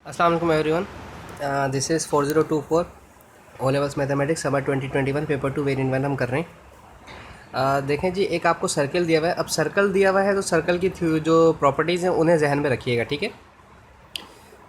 अस्सलाम वालेकुम everyone, this is 4024 O levels mathematics summer 2021 paper 2 variant 1 हम कर रहे हैं। देखें जी, एक आपको सर्कल दिया हुआ है। अब सर्कल दिया हुआ है तो सर्कल की जो प्रॉपर्टीज़ हैं उन्हें जहन में रखिएगा, ठीक है।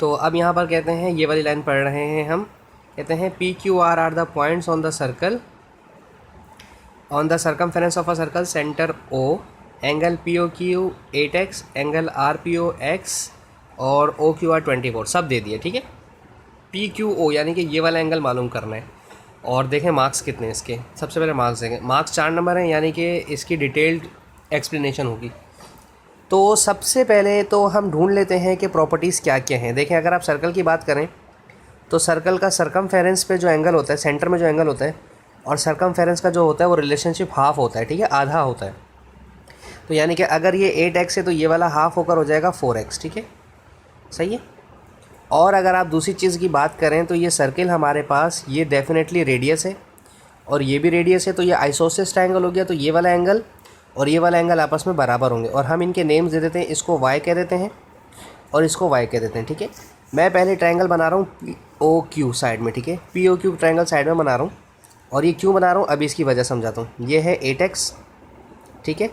तो अब यहाँ पर कहते हैं, ये वाली लाइन पढ़ रहे हैं हम। कहते हैं P Q R the points on the circle on the circumference of a circle centre O, angle P O Q 8x, angle R P O X और ओ क्यू आर 24, सब दे दिए, ठीक है। पी क्यू ओ यानी कि ये वाला angle मालूम करना है। और देखें मार्क्स कितने हैं इसके। सबसे पहले मार्क्स देखें, मार्क्स 4 नंबर हैं, यानी कि इसकी डिटेल्ड एक्सप्लेनेशन होगी। तो सबसे पहले तो हम ढूंढ लेते हैं कि प्रॉपर्टीज़ क्या क्या हैं। देखें, अगर आप सर्कल की बात करें तो सर्कल का सर्कमफेरेंस पे जो एंगल होता है, सेंटर में जो एंगल होता है, और सर्कमफेरेंस का जो होता है वो रिलेशनशिप हाफ होता है, ठीक है, आधा होता है। तो यानी कि अगर ये 8x है तो ये वाला हाफ होकर हो जाएगा 4x, ठीक है, सही है। और अगर आप दूसरी चीज़ की बात करें तो ये सर्किल हमारे पास ये डेफिनेटली रेडियस है और ये भी रेडियस है, तो ये आइसोसेलेस ट्रायंगल हो गया। तो ये वाला एंगल और ये वाला एंगल आपस में बराबर होंगे और हम इनके नेम्स दे देते हैं। इसको y कह देते हैं और इसको y कह देते हैं, ठीक है। मैं पहले ट्रायंगल बना रहा हूँ POQ साइड में, ठीक है, POQ ट्रायंगल साइड में बना रहा हूँ। और ये क्यों बना रहा हूँ अभी इसकी वजह समझाता हूँ। ये है 8x, ठीक है,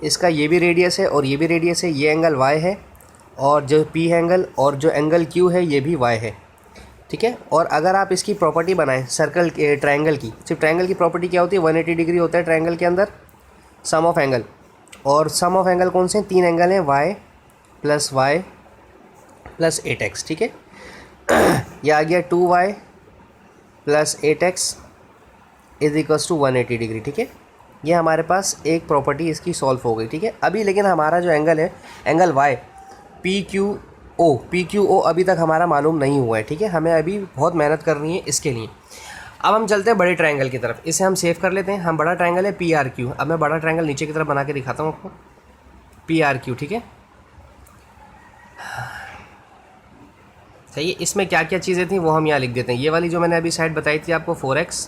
इसका ये भी रेडियस है और ये भी रेडियस है। ये एंगल y है और जो P एंगल और जो एंगल Q है ये भी y है, ठीक है। और अगर आप इसकी प्रॉपर्टी बनाएं सर्कल के ट्रायंगल की, सिर्फ ट्रायंगल की प्रॉपर्टी क्या होती है, 180 डिग्री होता है ट्रायंगल के अंदर सम ऑफ एंगल। और सम ऑफ एंगल कौन से हैं? 3 एंगल हैं, y प्लस 8x, ठीक है। यह आ गया 2y plus 8x is equals to 180 degree, ठीक है। ये हमारे पास एक प्रॉपर्टी इसकी सॉल्व हो गई, ठीक है। अभी लेकिन हमारा जो एंगल है, angle y P Q O अभी तक हमारा मालूम नहीं हुआ है, ठीक है। हमें अभी बहुत मेहनत करनी है इसके लिए। अब हम चलते हैं बड़े ट्रायंगल की तरफ। इसे हम सेव कर लेते हैं। हम बड़ा ट्रायंगल है PRQ। अब मैं बड़ा ट्रायंगल नीचे की तरफ बना के दिखाता हूँ आपको, PRQ, ठीक है। सही है। इसमें क्या क्या चीज़ें थी वो हम यहाँ लिख देते हैं। ये वाली जो मैंने अभी साइड बताई थी आपको 4x,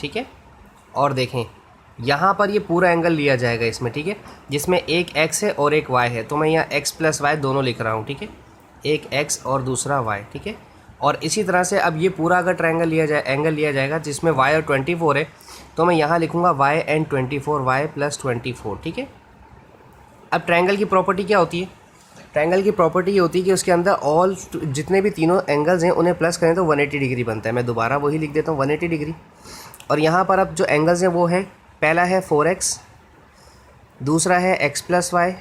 ठीक है। और देखें यहाँ पर ये पूरा एंगल लिया जाएगा इसमें, ठीक है, जिसमें एक x है और एक y है। तो मैं यहाँ x प्लस y दोनों लिख रहा हूँ, ठीक है, एक x और दूसरा y, ठीक है। और इसी तरह से अब ये पूरा अगर ट्रायंगल लिया जाए, एंगल लिया जाएगा जिसमें y और 24 है, तो मैं यहाँ लिखूँगा y एंड 24, y प्लस 24, ठीक है। अब ट्रायंगल की प्रॉपर्टी क्या होती है? ट्रायंगल की प्रॉपर्टी ये होती है कि उसके अंदर ऑल जितने भी तीनों एंगल्स हैं उन्हें प्लस करें तो 180 डिग्री बनता है। मैं दोबारा वही लिख देता हूँ, 180 डिग्री। और यहाँ पर अब जो एंगल्स हैं वो है, पहला है 4x, दूसरा है x प्लस वाई,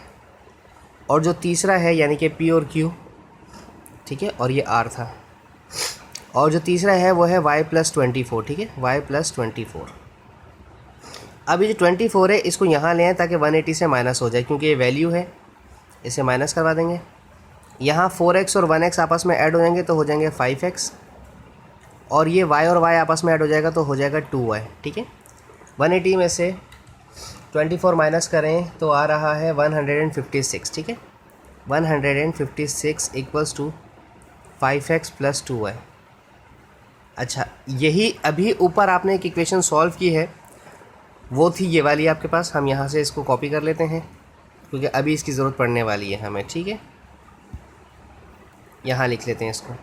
और जो तीसरा है यानी कि P और Q, ठीक है, और ये R था। और जो तीसरा है वो है y प्लस 24, ठीक है, y प्लस 24। अब ये जो 24 है इसको यहाँ ले आए ताकि 180 से माइनस हो जाए, क्योंकि ये वैल्यू है, इसे माइनस करवा देंगे। यहाँ 4x और 1x आपस में ऐड हो जाएंगे तो हो जाएंगे 5x, और ये y और y आपस में ऐड हो जाएगा तो हो जाएगा 2y, ठीक है। 180 में से 24 माइनस करें तो आ रहा है 156, ठीक है। 156 equals to 5x plus 2y। अच्छा, यही अभी ऊपर आपने एक इक्वेशन सॉल्व की है, वो थी ये वाली आपके पास। हम यहाँ से इसको कॉपी कर लेते हैं क्योंकि अभी इसकी ज़रूरत पड़ने वाली है हमें, ठीक है। यहाँ लिख लेते हैं इसको,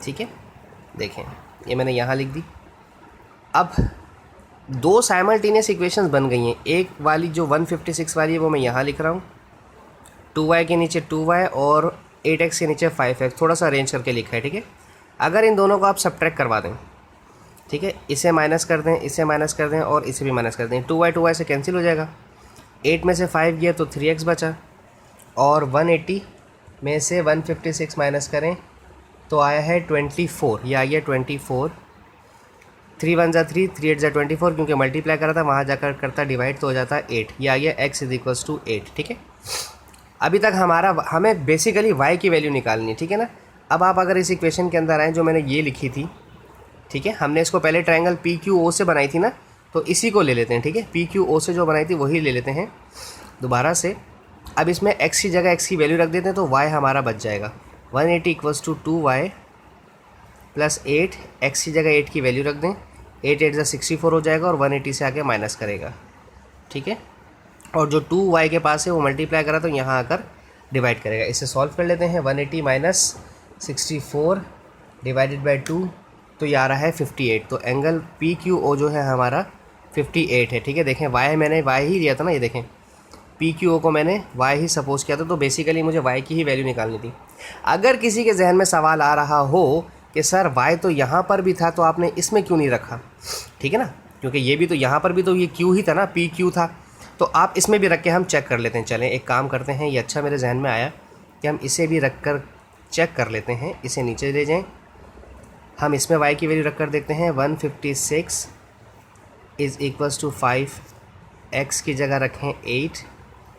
ठीक है। देखें, ये मैंने यहाँ लिख दी। अब दो साइमल्टेनियस इक्वेशंस बन गई हैं। एक वाली जो 156 वाली है वो मैं यहाँ लिख रहा हूँ, 2y के नीचे 2y और 8x के नीचे 5x, थोड़ा सा अरेंज करके लिखा है, ठीक है। अगर इन दोनों को आप सब्ट्रैक्ट करवा दें, ठीक है, इसे माइनस कर दें, इसे माइनस कर दें और इसे भी माइनस कर दें, 2y से कैंसिल हो जाएगा। 8 में से 5 गया तो 3x बचा, और 180 में से 156 माइनस करें तो आया है 24, ये आ गया 24। 3 1 ज़ा 3, 3 8 ज़ा 24, क्योंकि मल्टीप्लाई करा था, वहाँ जाकर करता डिवाइड तो हो जाता है 8। ये आ गया x इज इक्वल्स टू 8, ठीक है। अभी तक हमें बेसिकली y की वैल्यू निकालनी है, ठीक है ना। अब आप अगर इस इक्वेशन के अंदर आएँ जो मैंने ये लिखी थी, ठीक है, हमने इसको पहले ट्रायंगल PQO से बनाई थी ना, तो इसी को ले लेते हैं, ठीक है। PQO से जो बनाई थी वही ले लेते हैं दोबारा से। अब इसमें x की जगह x की वैल्यू रख देते हैं तो y हमारा बच जाएगा 180 equals to 2y plus 8, x की जगह 8 की वैल्यू रख दें, 8 8 ज़ा 64 हो जाएगा और 180 से आके माइनस करेगा, ठीक है। और जो 2y के पास है वो मल्टीप्लाई करा तो यहाँ आकर डिवाइड करेगा। इसे सॉल्व कर लेते हैं। 180 माइनस 64 डिवाइडेड बाई 2, तो ये आ रहा है 58। तो एंगल पी क्यू ओ जो है हमारा 58 है। ठीक है, देखें वाई मैंने वाई ही लिया था ना, ये देखें पी क्यू ओ को मैंने वाई ही सपोज किया था, तो बेसिकली मुझे वाई की ही वैल्यू निकालनी थी। अगर किसी के जहन में सवाल आ रहा हो कि सर वाई तो यहाँ पर भी था तो आपने इसमें क्यों नहीं रखा, ठीक है ना, क्योंकि ये भी तो यहाँ पर भी तो ये क्यू ही था ना, पी क्यू था, तो आप इसमें भी रख के हम चेक कर लेते हैं। चलें एक काम करते हैं, ये अच्छा मेरे जहन में आया कि हम इसे भी रख कर चेक कर लेते हैं। इसे नीचे ले जाएँ, हम इसमें वाई की वैल्यू रख कर देखते हैं। 156 इज़ इक्वल्स टू 5, एक्स की जगह रखें 8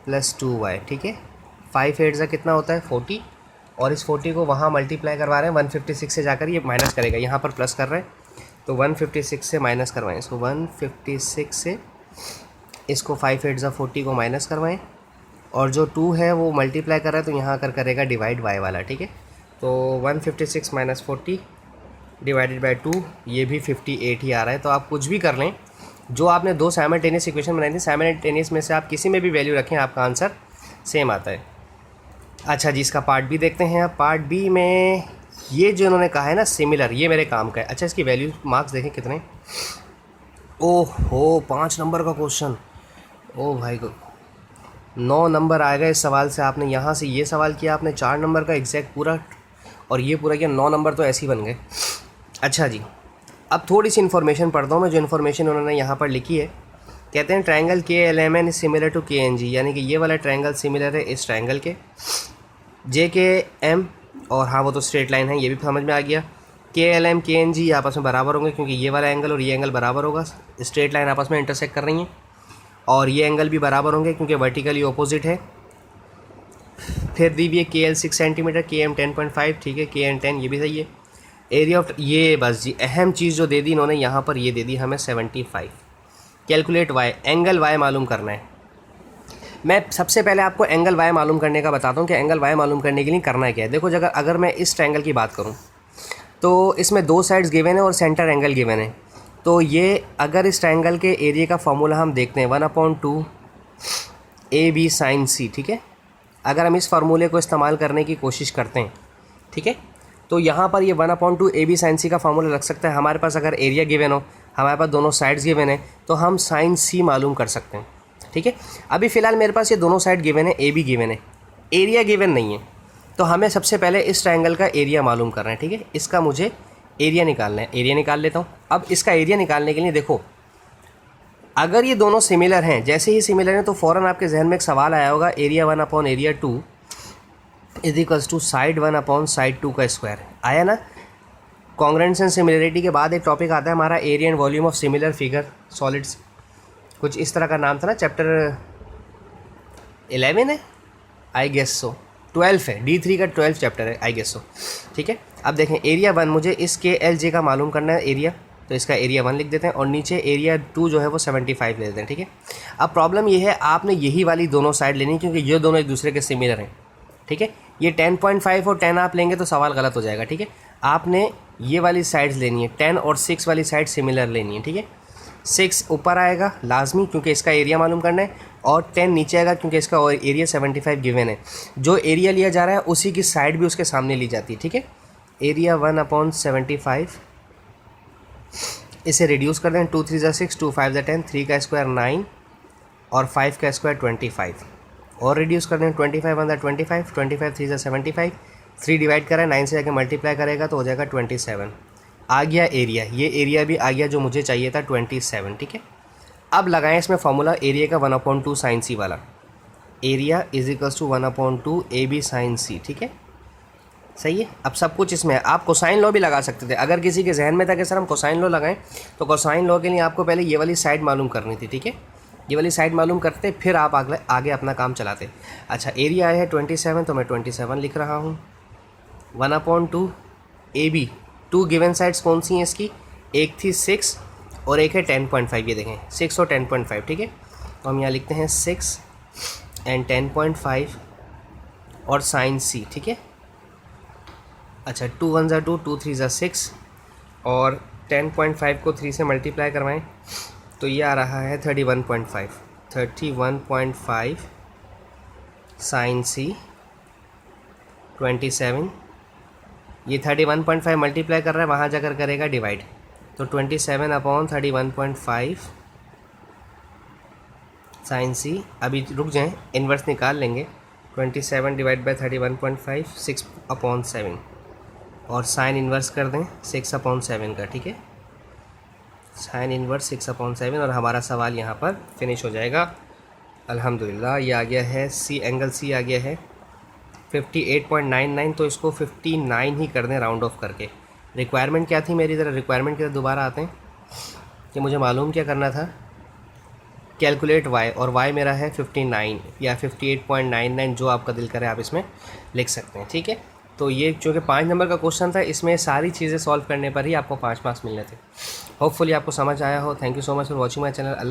+ 2y। ठीक है, 5 8 का कितना होता है 40, और इस 40 को वहाँ मल्टीप्लाई करवा रहे हैं 156 से, जाकर ये माइनस करेगा, यहाँ पर प्लस कर रहे हैं तो 156 से माइनस करवाएं इसको। 156 से इसको 5 8 40 को माइनस करवाएं, और जो 2 है वो मल्टीप्लाई कर रहा है तो यहाँ कर करेगा डिवाइड y वाला। ठीक है, तो 156 माइनस 40 डिवाइडेड बाई 2, ये भी 58 ही आ रहा है। तो आप कुछ भी कर लें, जो आपने दो साइमल्टेनियस इक्वेशन बनाई थी, साइमल्टेनियस में से आप किसी में भी वैल्यू रखें आपका आंसर सेम आता है। अच्छा जी, इसका पार्ट बी देखते हैं। अब पार्ट बी में ये जो इन्होंने कहा है ना सिमिलर, ये मेरे काम का है। अच्छा, इसकी वैल्यू मार्क्स देखें कितने। ओहो 5 नंबर का क्वेश्चन, ओ भाई को 9 नंबर आएगा इस सवाल से। आपने यहाँ से ये सवाल किया, आपने 4 नंबर का एग्जैक्ट पूरा, और ये पूरा किया, 9 नंबर तो ऐसे ही बन गए। अच्छा जी, अब थोड़ी सी इन्फॉर्मेशन पढ़ता हूँ मैं, जो इन्फॉर्मेशन उन्होंने यहाँ पर लिखी है। कहते हैं triangle KLMN is similar to KNG, यानी कि ये वाला ट्रायंगल सिमिलर है इस ट्रायंगल के JKM, और हाँ वो तो स्ट्रेट लाइन है, ये भी समझ में आ गया। KLM KNG आपस में बराबर होंगे क्योंकि ये वाला एंगल और ये एंगल बराबर होगा, स्ट्रेट लाइन आपस में इंटरसेक्ट कर रही हैं, और ये एंगल भी बराबर होंगे क्योंकि वर्टिकली ऑपोजिट है। फिर दी हुई है KL 6 सेंटीमीटर, KM 10.5, ठीक है, KN 10, ये भी सही है। एरिया ऑफ, ये बस जी अहम चीज़ जो दे दी इन्होंने यहाँ पर, ये दे दी हमें 75। कैलकुलेट y, एंगल y मालूम करना है। मैं सबसे पहले आपको एंगल y मालूम करने का बताता हूँ कि एंगल y मालूम करने के लिए करना क्या है। देखो, अगर मैं इस ट्रायंगल की बात करूँ तो इसमें 2 साइड्स गिवन है और सेंटर एंगल गिवन है। तो ये अगर इस ट्रायंगल के एरिया का फॉर्मूला हम देखते हैं 1/2 AB sin C, ठीक है, अगर हम इस फार्मूले को इस्तेमाल करने की कोशिश करते हैं, ठीक है, तो यहाँ पर ये 1/2 AB sin C का फार्मूला रख सकते हैं। हमारे पास अगर एरिया गिवन हो, हमारे पास दोनों साइड्स गिवन है, तो हम sin C मालूम कर सकते हैं। ठीक है, अभी फ़िलहाल मेरे पास ये दोनों साइड गिवन है, AB गिवन है, एरिया गिवन नहीं है, तो हमें सबसे पहले इस ट्रायंगल का एरिया मालूम करना है। ठीक है, इसका मुझे एरिया निकालना है, एरिया निकाल लेता हूँ। अब इसका एरिया निकालने के लिए देखो, अगर ये दोनों सिमिलर हैं, जैसे ही सिमिलर हैं तो फ़ौरन आपके जहन में एक सवाल आया होगा, एरिया 1/एरिया 2 is equals to side one by side 2 का स्क्वायर। आया ना। कॉन्ग्रुएंस एंड सिमिलरिटी के बाद एक टॉपिक आता है हमारा area and volume of similar figure solids, कुछ इस तरह का नाम था ना, चैप्टर 11 है आई गेस सो, 12 है, D3 का 12 चैप्टर है आई गेस सो। ठीक है, अब देखें एरिया 1, मुझे इस KLJ का मालूम करना है एरिया, तो इसका एरिया 1 लिख देते हैं, और नीचे एरिया 2 जो है वो 75 ले देते हैं। ठीक है, अब प्रॉब्लम ये है, आपने यही वाली दोनों साइड लेनी क्योंकि ये दोनों एक दूसरे के सिमिलर हैं। ठीक है, ये 10.5 और 10 आप लेंगे तो सवाल गलत हो जाएगा। ठीक है, आपने ये वाली साइड्स लेनी है, 10 और 6 वाली साइड सिमिलर लेनी है। ठीक है, 6 ऊपर आएगा लाजमी क्योंकि इसका एरिया मालूम करना है, और 10 नीचे आएगा क्योंकि इसका एरिया 75 गिवन है। जो एरिया लिया जा रहा है उसी की साइड भी उसके सामने ली जाती है। ठीक है, एरिया 1/75, इसे रिड्यूस कर दें, 2 3 = 6, 2 5 = 10, 3 का स्क्वायर 9 और 5 का स्क्वायर 25, और रिड्यूस कर दें, 25 × 25, 25 3 = 75, 3 डिवाइड करें 9 से जाके मल्टीप्लाई करेगा तो हो जाएगा 27। आ गया एरिया, ये एरिया भी आ गया जो मुझे चाहिए था 27। ठीक है, अब लगाएं इसमें फॉर्मूला एरिया का 1/2 sin C वाला, area is equals to 1/2 AB sin C। ठीक है, सही है। अब सब कुछ इसमें है, आप कोसाइन लॉ भी लगा सकते थे। अगर किसी के जहन में था कि सर हम कोसाइन लॉ लगाएं, तो कोसाइन लॉ के लिए आपको पहले ये वाली साइड मालूम करनी थी। ठीक है, ये वाली साइड मालूम करते फिर आप आगे अपना काम चलाते। अच्छा, एरिया आया है 27, तो मैं 27 लिख रहा हूँ। 1/2 AB, 2 गिवन साइड्स कौन सी हैं इसकी, एक थी 6 और एक है 10.5, ये देखें 6 और 10.5। ठीक है, तो हम यहाँ लिखते हैं 6 एंड 10.5 और sin C। ठीक है, अच्छा 2 1 = 2, 2 3 = 6, और 10.5 को 3 से मल्टीप्लाई करवाएं तो ये आ रहा है 31.5 sin C 27, ये 31.5 मल्टीप्लाई कर रहा है, वहाँ जाकर करेगा डिवाइड, तो 27/31.5 साइन सी। अभी रुक जाएं, इन्वर्स निकाल लेंगे। 27 डिवाइड बाई 31.5 6/7, और साइन इन्वर्स कर दें 6/7 का, ठीक है, साइन इन्वर्स 6/7, और हमारा सवाल यहाँ पर फिनिश हो जाएगा। अल्हम्दुलिल्लाह ये आ गया है सी, एंगल सी आ गया है 58.99, तो इसको 59 ही कर दें राउंड ऑफ करके। रिक्वायरमेंट क्या थी मेरी, ज़रा रिक्वायरमेंट की तरफ दोबारा आते हैं कि मुझे मालूम क्या करना था, कैलकुलेट y, और y मेरा है 59 या 58.99, जो आपका दिल करे आप इसमें लिख सकते हैं, ठीक है। तो ये चूँकि 5 नंबर का क्वेश्चन था, इसमें सारी चीज़ें सॉल्व करने पर ही आपको 5 मार्क्स मिलने थे। होपफुली आपको समझ आया हो। Thank you so much for watching my channel.